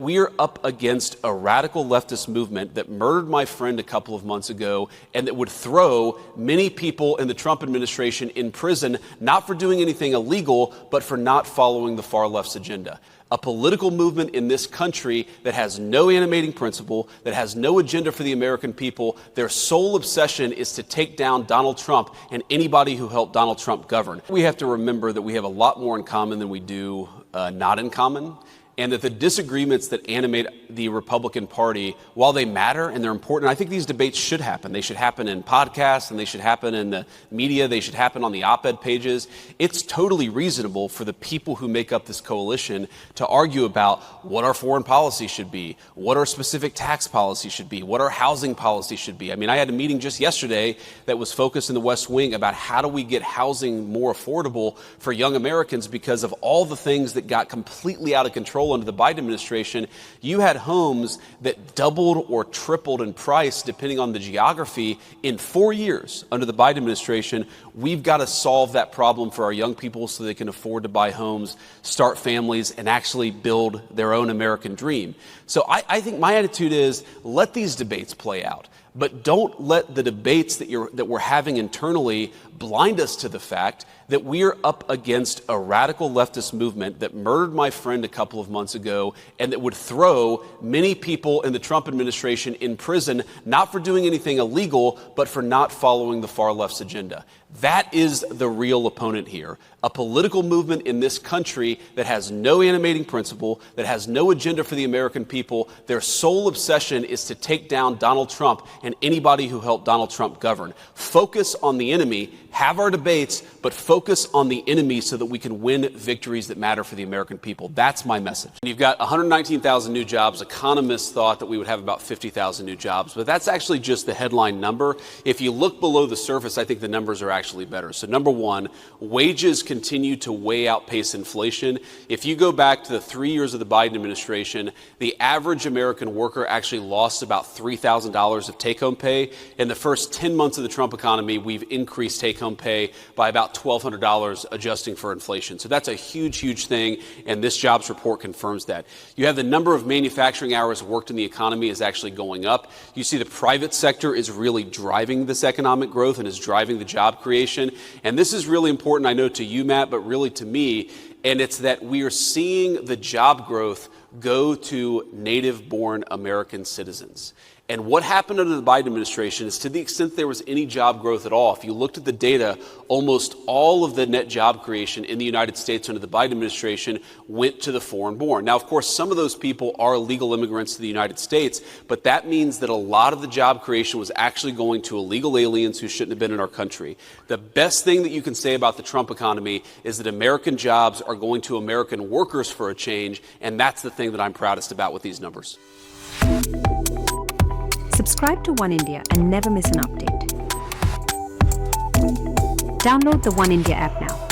we're up against a radical leftist movement that murdered my friend a couple of months ago and that would throw many people in the Trump administration in prison, not for doing anything illegal, but for not following the far left's agenda. A political movement in this country that has no animating principle, that has no agenda for the American people. Their sole obsession is to take down Donald Trump and anybody who helped Donald Trump govern. We have to remember that we have a lot more in common than we do not in common, and that the disagreements that animate the Republican Party, while they matter and they're important, I think these debates should happen. They should happen in podcasts, and they should happen in the media. They should happen on the op-ed pages. It's totally reasonable for the people who make up this coalition to argue about what our foreign policy should be, what our specific tax policy should be, what our housing policy should be. I mean, I had a meeting just yesterday that was focused in the West Wing about how do we get housing more affordable for young Americans because of all the things that got completely out of control under the Biden administration. You had homes that doubled or tripled in price depending on the geography in 4 years under the Biden administration. We've got to solve that problem for our young people so they can afford to buy homes, start families, and actually build their own American dream. So I think my attitude is let these debates play out. But don't let the debates that we're having internally blind us to the fact that we're up against a radical leftist movement that murdered my friend a couple of months ago and that would throw many people in the Trump administration in prison, not for doing anything illegal, but for not following the far left's agenda. That is the real opponent here. A political movement in this country that has no animating principle, that has no agenda for the American people. Their sole obsession is to take down Donald Trump and anybody who helped Donald Trump govern. Focus on the enemy, have our debates, but focus on the enemy so that we can win victories that matter for the American people. That's my message. You've got 119,000 new jobs. Economists thought that we would have about 50,000 new jobs, but that's actually just the headline number. If you look below the surface, I think the numbers are actually better. So number one, wages continue to way outpace inflation. If you go back to the 3 years of the Biden administration, the average American worker actually lost about $3,000 of take-home pay. In the first 10 months of the Trump economy, we've increased take-home pay by about $1,200 adjusting for inflation. So that's a huge, huge thing, and this jobs report confirms that. You have the number of manufacturing hours worked in the economy is actually going up. You see the private sector is really driving this economic growth and is driving the job creation. And this is really important, I know, to you, Matt, but really to me, and it's that we are seeing the job growth go to native-born American citizens. And what happened under the Biden administration is, to the extent there was any job growth at all, if you looked at the data, almost all of the net job creation in the United States under the Biden administration went to the foreign-born. Now, of course, some of those people are legal immigrants to the United States, but that means that a lot of the job creation was actually going to illegal aliens who shouldn't have been in our country. The best thing that you can say about the Trump economy is that American jobs are going to American workers for a change, and that's the thing that I'm proudest about with these numbers. Subscribe to Oneindia and never miss an update. Download the Oneindia app now.